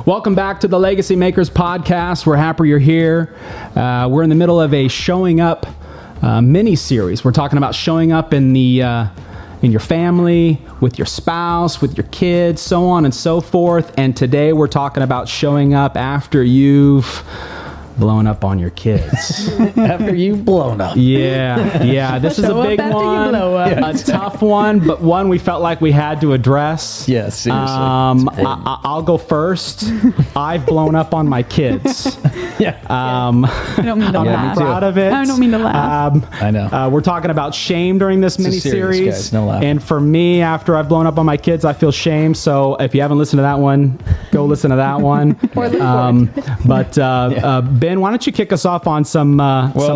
Welcome back to the Legacymakers podcast. We're happy you're here. We're in the middle of a showing up mini-series. We're talking about showing up in your family, with your spouse, with your kids, so on and so forth. And today we're talking about showing up after you've blown up on your kids. After you've blown up. Yeah. This is a big one, a tough one, but one we felt like we had to address. Yes, seriously. I'll go first. I've blown up on my kids. I don't mean to laugh. I'm proud of it. I don't mean to laugh. I know. We're talking about shame during this mini-series. Guys, no laughing. And for me, after I've blown up on my kids, I feel shame. So if you haven't listened to that one, go listen to that one. Ben, why don't you kick us off on some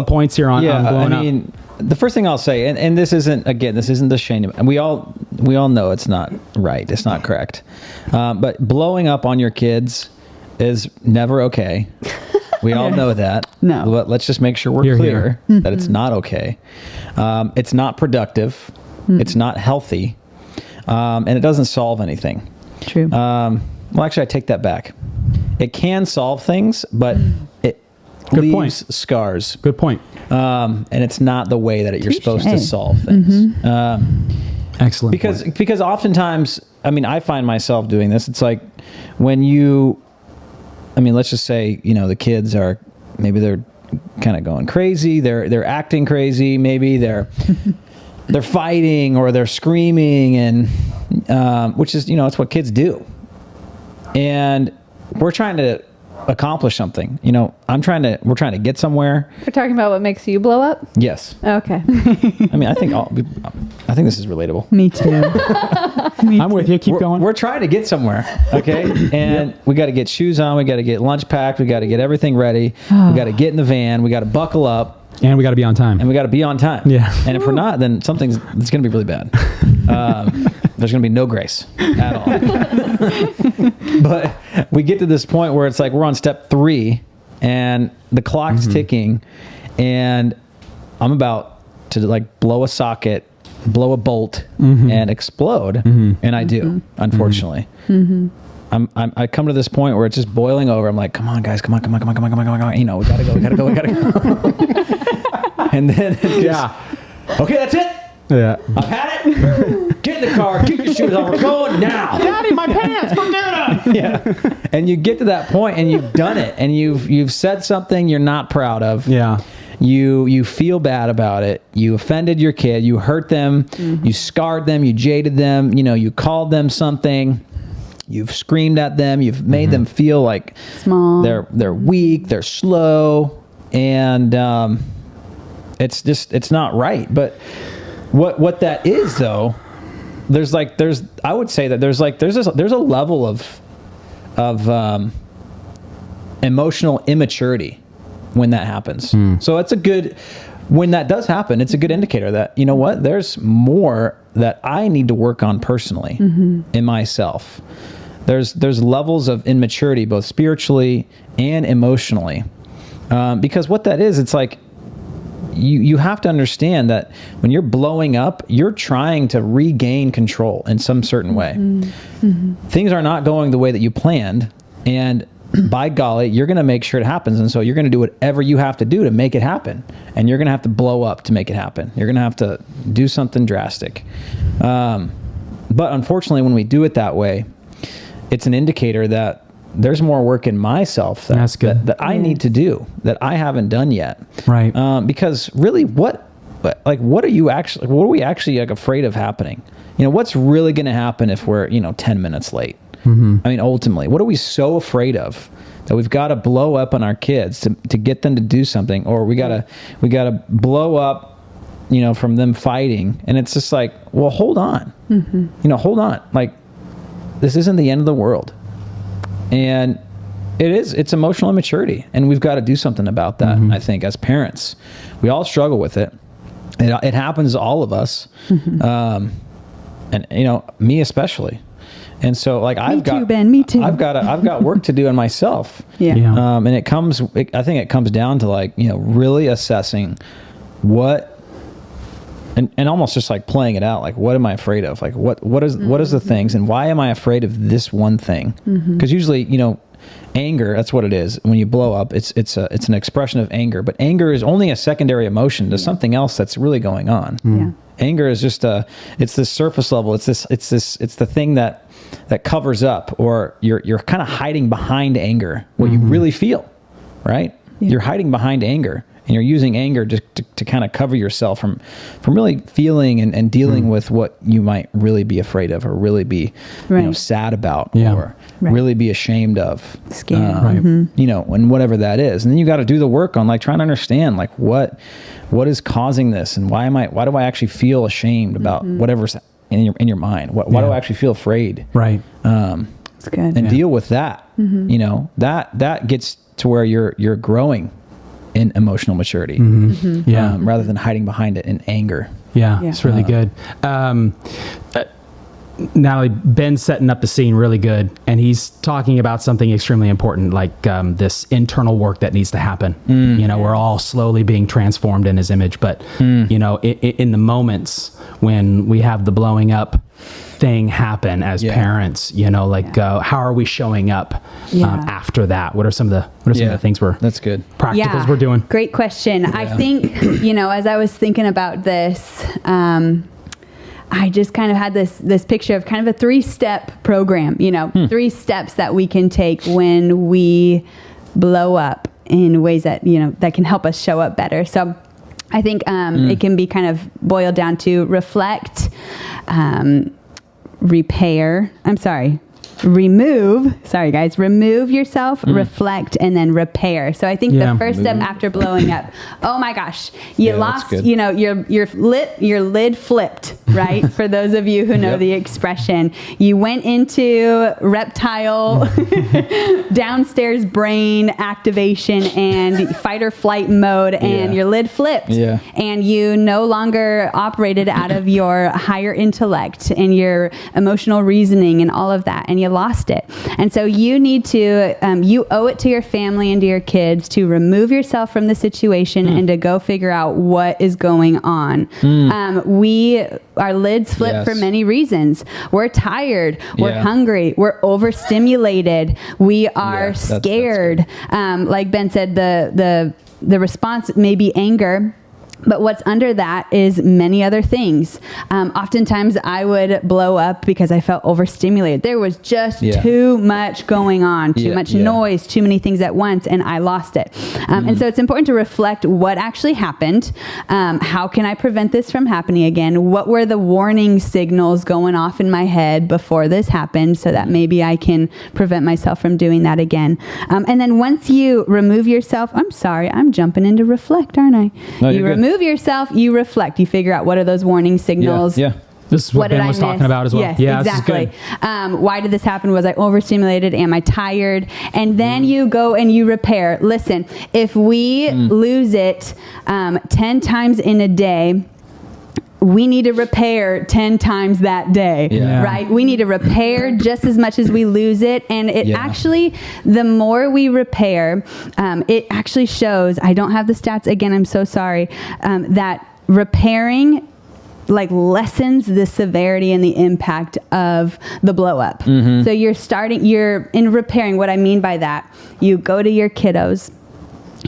points here on blowing up? The first thing I'll say, and this isn't the shame, and we all know it's not right, it's not correct, but blowing up on your kids is never okay. We all know that. No. But let's just make sure we're clear that it's not okay. It's not productive. It's not healthy, and it doesn't solve anything. True. Well, actually, I take that back. It can solve things, but it leaves scars. Good point. And it's not the way that you're supposed to solve things. Excellent. Because oftentimes, I find myself doing this. It's like when let's just say, the kids are, maybe they're kind of going crazy. They're acting crazy. Maybe they're fighting or they're screaming, and which is, it's what kids do. And we're trying to accomplish something. We're trying to get somewhere. We're talking about what makes you blow up? Yes. Okay. I think this is relatable. Me too. I'm with you. Keep going. We're trying to get somewhere, okay? And we got to get shoes on. We got to get lunch packed. We got to get everything ready. We got to get in the van. We got to buckle up. And we got to be on time. Yeah. And if we're not, then it's going to be really bad. There's going to be no grace at all. But we get to this point where it's like we're on step 3 and the clock's ticking, and I'm about to blow a socket, blow a bolt, and explode. And I do, unfortunately. I come to this point where it's just boiling over. I'm like, come on, guys, come on. We gotta go. And then okay, that's it. Yeah. I've had it. Get in the car. Get your shoes on. We're going now. Daddy, my pants. Forget them. Yeah. And you get to that point and you've done it, and you've said something you're not proud of. Yeah. You feel bad about it. You offended your kid. You hurt them. You scarred them. You jaded them. You called them something. You've screamed at them. You've made them feel like Small. They're weak. They're slow, and it's not right. But what that is, though, I would say that there's a level of emotional immaturity when that happens. So when that does happen, it's a good indicator that, there's more that I need to work on personally in myself. There's levels of immaturity, both spiritually and emotionally. Because what that is, it's like, you have to understand that when you're blowing up, you're trying to regain control in some certain way. Things are not going the way that you planned, and by golly, you're going to make sure it happens. And so you're going to do whatever you have to do to make it happen. And you're going to have to blow up to make it happen. You're going to have to do something drastic. But unfortunately, when we do it that way, it's an indicator that there's more work in myself that I need to do that I haven't done yet. Right. Because really, what are we actually afraid of happening? What's really going to happen if we're 10 minutes late? Ultimately, what are we so afraid of that we've got to blow up on our kids to get them to do something, or we gotta blow up, from them fighting? And it's just like, well, hold on, hold on. Like, this isn't the end of the world. And it's emotional immaturity, and we've got to do something about that. I think as parents, we all struggle with it. It happens to all of us, and me especially. And so, I've got work to do in myself. And I think it comes down to really assessing what. And almost just playing it out, what am I afraid of? What is the things, and why am I afraid of this one thing? Because usually, anger, that's what it is. When you blow up, it's an expression of anger, but anger is only a secondary emotion to something else that's really going on. Yeah. Anger is just it's this surface level. It's the thing that covers up, or you're kind of hiding behind anger, what you really feel, right? Yeah. You're hiding behind anger, and you're using anger to kind of cover yourself from really feeling and dealing with what you might really be afraid of, or really be sad about, or really be ashamed of, Scared. And whatever that is. And then you got to do the work on like trying to understand like what is causing this, and why do I actually feel ashamed about whatever's in your mind? Why do I actually feel afraid? Right. That's good. And deal with that. That gets to where you're growing in emotional maturity, rather than hiding behind it in anger. Yeah. It's really good. Natalie, Ben's setting up the scene really good, and he's talking about something extremely important, like this internal work that needs to happen. We're all slowly being transformed in his image, but in the moments when we have the blowing up thing happen as parents, how are we showing up after that? What are some of the things that's good practicals we're doing? Great question. I think, as I was thinking about this, I just kind of had this picture of kind of a 3-step program, 3 steps that we can take when we blow up in ways that, that can help us show up better. So I think it can be kind of boiled down to reflect, remove yourself, reflect, and then repair. So I think the first step after blowing up, oh my gosh, you lost, your lid flipped, right? For those of you who know the expression, you went into reptile downstairs brain activation and fight or flight mode, and your lid flipped, and you no longer operated out of your higher intellect and your emotional reasoning and all of that, and you lost it. And so you need to, you owe it to your family and to your kids to remove yourself from the situation and to go figure out what is going on. Our lids flip for many reasons. We're tired. We're hungry. We're overstimulated. We are scared. Like Ben said, the response may be anger, but what's under that is many other things. Oftentimes I would blow up because I felt overstimulated. There was just too much going on, too much noise, too many things at once, and I lost it. And so it's important to reflect what actually happened. How can I prevent this from happening again? What were the warning signals going off in my head before this happened, so that maybe I can prevent myself from doing that again? And then once you remove yourself, I'm jumping into reflect, aren't I? No, you remove yourself, you reflect, you figure out what are those warning signals. This is what Ben was talking about as well. Yes, exactly. Why did this happen? Was I overstimulated? Am I tired? And then you go and you repair. Listen, if we lose it 10 times in a day, we need to repair 10 times that day, right? We need to repair just as much as we lose it. And it actually, the more we repair, it actually shows, I don't have the stats again, I'm so sorry, that repairing lessens the severity and the impact of the blow up. So you're in repairing. What I mean by that, you go to your kiddos,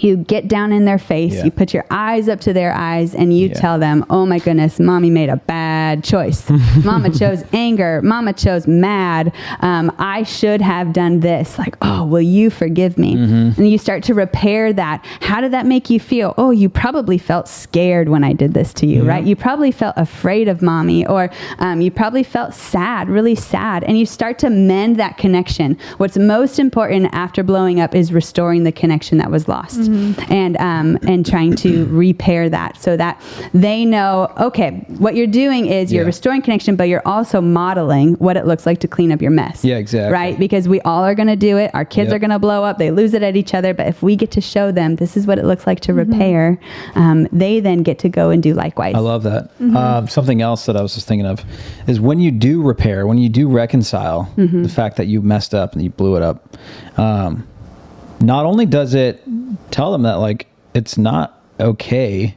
you get down in their face, you put your eyes up to their eyes, and you tell them, oh my goodness, mommy made a bad choice. Mama chose anger. Mama chose mad. I should have done this. Oh, will you forgive me? And you start to repair that. How did that make you feel? Oh, you probably felt scared when I did this to you, right? You probably felt afraid of mommy, or you probably felt sad, really sad. And you start to mend that connection. What's most important after blowing up is restoring the connection that was lost. And trying to repair that, so that they know, okay, what you're doing is you're restoring connection, but you're also modeling what it looks like to clean up your mess. Yeah, exactly. Right? Because we all are going to do it. Our kids are going to blow up. They lose it at each other. But if we get to show them this is what it looks like to repair, they then get to go and do likewise. I love that. Something else that I was just thinking of is when you do repair, when you do reconcile the fact that you messed up and you blew it up, not only does it tell them that it's not okay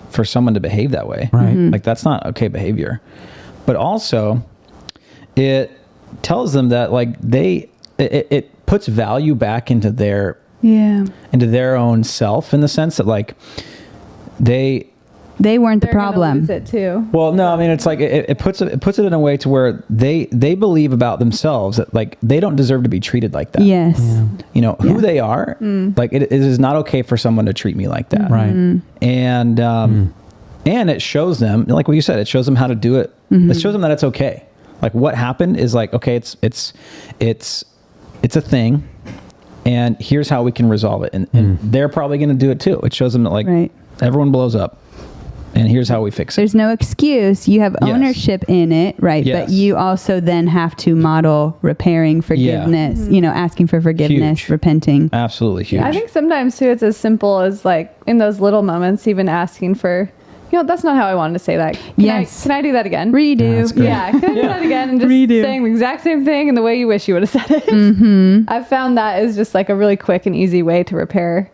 for someone to behave that way, right? That's not okay behavior, but also it tells them that it puts value back into their own self, in the sense that like they weren't the They're gonna problem. lose it too. well, no, I mean, it's like it puts it in a way to where they believe about themselves that like they don't deserve to be treated like that. Yes. You know who they are. Like it is not okay for someone to treat me like that. Right. And and it shows them, like what you said, it shows them how to do it. It shows them that it's okay. Like what happened is like, okay, it's a thing, and here's how we can resolve it. And they're probably going to do it too. It shows them that like everyone blows up, and here's how we fix it. There's no excuse. You have ownership in it, right? Yes. But you also then have to model repairing, forgiveness, asking for forgiveness, Huge. repenting. Absolutely huge. I think sometimes too, it's as simple as like in those little moments, even asking for, that's not how I wanted to say that. Can I do that again? Redo. Yeah, can I do that again? And just saying the exact same thing in the way you wish you would have said it. I've found that is just like a really quick and easy way to repair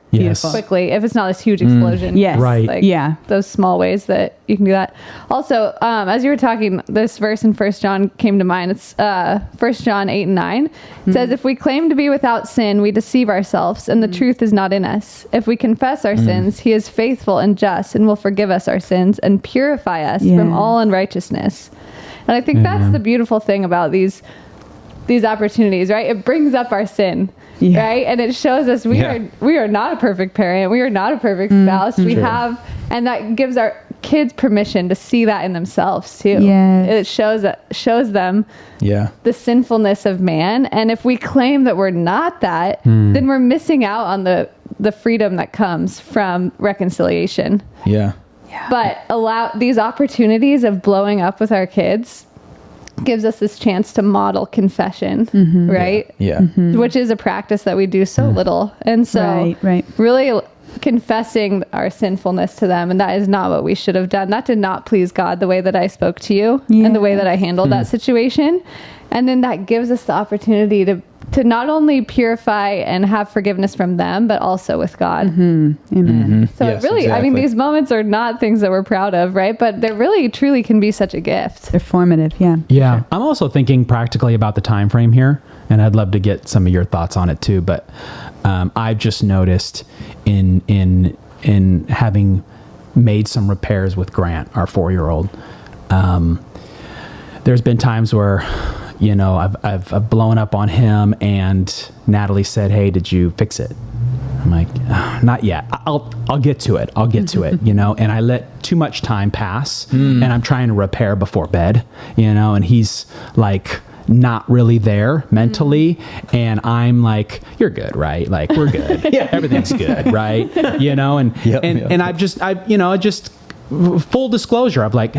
quickly if it's not this huge explosion. Yes. Right. Like, those small ways that you can do that. Also, as you were talking, this verse in 1 John came to mind. It's 1 John 8 and 9. It says, if we claim to be without sin, we deceive ourselves, and the truth is not in us. If we confess our sins, he is faithful and just and will forgive us our sins and purify us from all unrighteousness. And I think that's the beautiful thing about these opportunities, right? It brings up our sin. Right, and it shows us we are not a perfect parent. We are not a perfect spouse. We have, and that gives our kids permission to see that in themselves too. It shows them the sinfulness of man. And if we claim that we're not that, then we're missing out on the freedom that comes from reconciliation. But allow these opportunities of blowing up with our kids gives us this chance to model confession, right? Which is a practice that we do so little. And so really confessing our sinfulness to them, and that is not what we should have done. That did not please God, the way that I spoke to you and the way that I handled that situation. And then that gives us the opportunity to not only purify and have forgiveness from them, but also with God. Amen. So it really, I mean, these moments are not things that we're proud of, right? But they really, truly can be such a gift. They're formative, Yeah. I'm also thinking practically about the time frame here, and I'd love to get some of your thoughts on it too. But I've just noticed in having made some repairs with Grant, our 4-year-old, there's been times where I've blown up on him, and Natalie said, "Hey, did you fix it?" I'm like, "Not yet. I'll get to it. I'll get to it." And I let too much time pass, and I'm trying to repair before bed. And he's like not really there mentally, and I'm like, "You're good, right? Like we're good. Everything's good, right?" And I've just full disclosure, I'm like,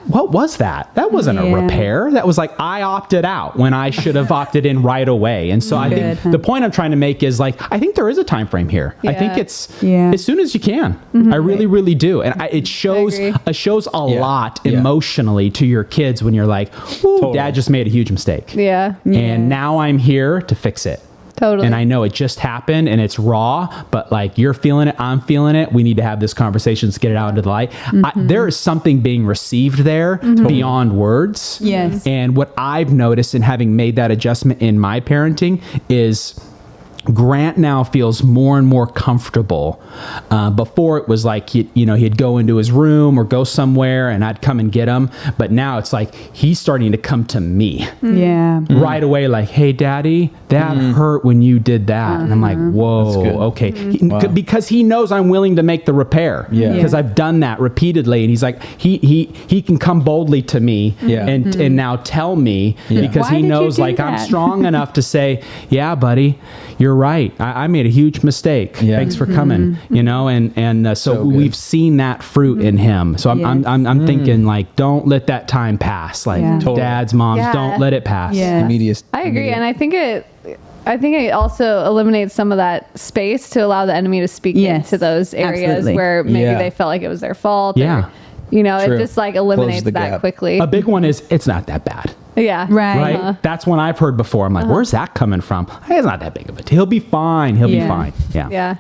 what was that? That wasn't a repair. That was like, I opted out when I should have opted in right away. And so I think the point I'm trying to make is like, I think there is a time frame here. I think it's as soon as you can. I really, really do. And it shows a lot emotionally to your kids when you're like, ooh, Dad just made a huge mistake. And now I'm here to fix it. Totally. And I know it just happened and it's raw, but like you're feeling it, I'm feeling it. We need to have this conversation, let's get it out into the light. There is something being received there beyond words. Yes. And what I've noticed in having made that adjustment in my parenting is Grant now feels more and more comfortable. Before it was like, he'd go into his room or go somewhere and I'd come and get him. But now it's like, he's starting to come to me right away. Like, hey, Daddy, that hurt when you did that. And I'm like, whoa, okay. Because he knows I'm willing to make the repair because I've done that repeatedly. And he's like, he can come boldly to me and now tell me because he knows like I'm strong enough to say, yeah, buddy, you're right. I made a huge mistake. Thanks for coming. So we've seen that fruit in him. So I'm thinking like, don't let that time pass. Like dads, moms, don't let it pass. Immediate. I agree, and I think it also eliminates some of that space to allow the enemy to speak into those areas where maybe they felt like it was their fault. Or, it just like eliminates that gap quickly. A big one is it's not that bad. Right. That's one I've heard before. I'm like, where's that coming from? Hey, it's not that big of a deal. He'll be fine. He'll be fine. Yeah.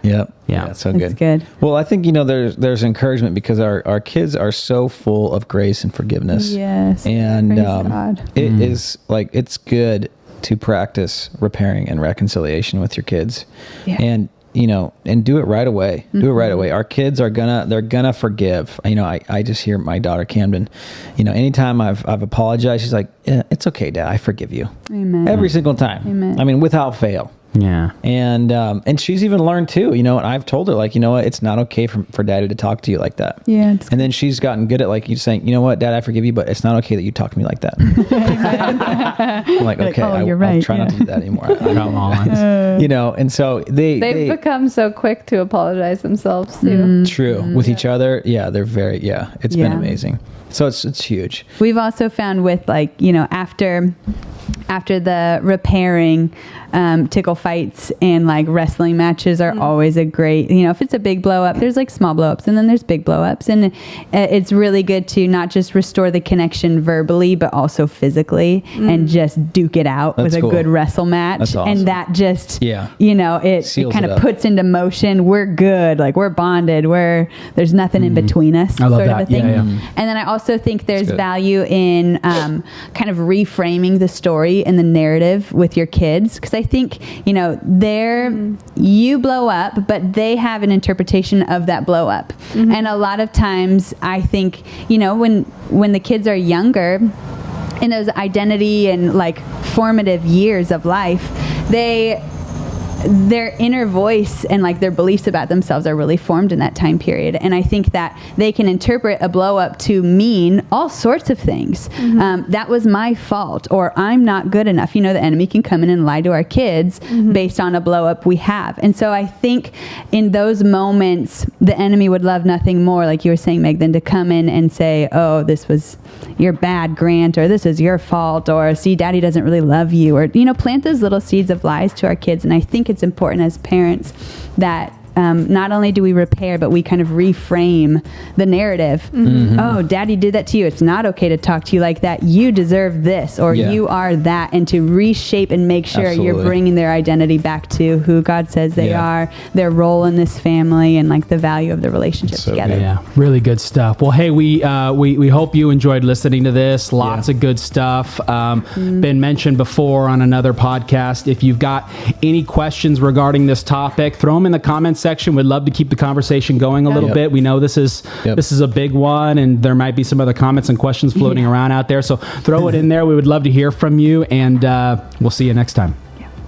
So That's good. Well, I think, there's encouragement because our kids are so full of grace and forgiveness. Yes. And Praise God. it is like, it's good to practice repairing and reconciliation with your kids. Yeah. And and do it right away. Do it right away. Our kids they're gonna forgive. I just hear my daughter Camden, anytime I've apologized, she's like, yeah, it's okay, Dad, I forgive you. Amen. Every single time. Amen. I mean, without fail. Yeah. And she's even learned too, and I've told her, like, what, it's not okay for Daddy to talk to you like that. Yeah. And then she's gotten good at, like, you saying, you know what, Dad, I forgive you, but it's not okay that you talk to me like that. I'm like, okay, you're right. I'll try not to do that anymore. Come on. And so They've become so quick to apologize themselves too. True. With each other. Yeah. They're very, it's been amazing. So it's huge. We've also found with, like, after the repairing, tickle fights and like wrestling matches are always a great, if it's a big blow up, there's like small blow ups and then there's big blow ups. And it's really good to not just restore the connection verbally, but also physically and just duke it out with a good wrestle match. That's awesome. And that just, it Seals kind it of up. puts into motion. We're good. Like, we're bonded. There's nothing in between us. I love sort that. of a thing. Yeah. And then I also think there's good. value in kind of reframing the story and the narrative with your kids. Because I think, you blow up, but they have an interpretation of that blow up. And a lot of times I think, when the kids are younger, in those identity and like formative years of life, their inner voice and like their beliefs about themselves are really formed in that time period. And I think that they can interpret a blow up to mean all sorts of things. That was my fault, or I'm not good enough. The enemy can come in and lie to our kids based on a blow up we have. And so I think in those moments, the enemy would love nothing more, like you were saying, Meg, than to come in and say, oh, this was your bad, Grant, or this is your fault, or see, Daddy doesn't really love you, or, plant those little seeds of lies to our kids. And I think it's important as parents that not only do we repair, but we kind of reframe the narrative. Oh, Daddy did that to you. It's not okay to talk to you like that. You deserve this, or you are that, and to reshape and make sure you're bringing their identity back to who God says they are, their role in this family, and like the value of the relationship together. Yeah, really good stuff. Well, hey, we hope you enjoyed listening to this. Lots of good stuff. Been mentioned before on another podcast. If you've got any questions regarding this topic, throw them in the comments section. We'd love to keep the conversation going a little bit. We know this is a big one, and there might be some other comments and questions floating around out there. So throw it in there. We would love to hear from you, and we'll see you next time.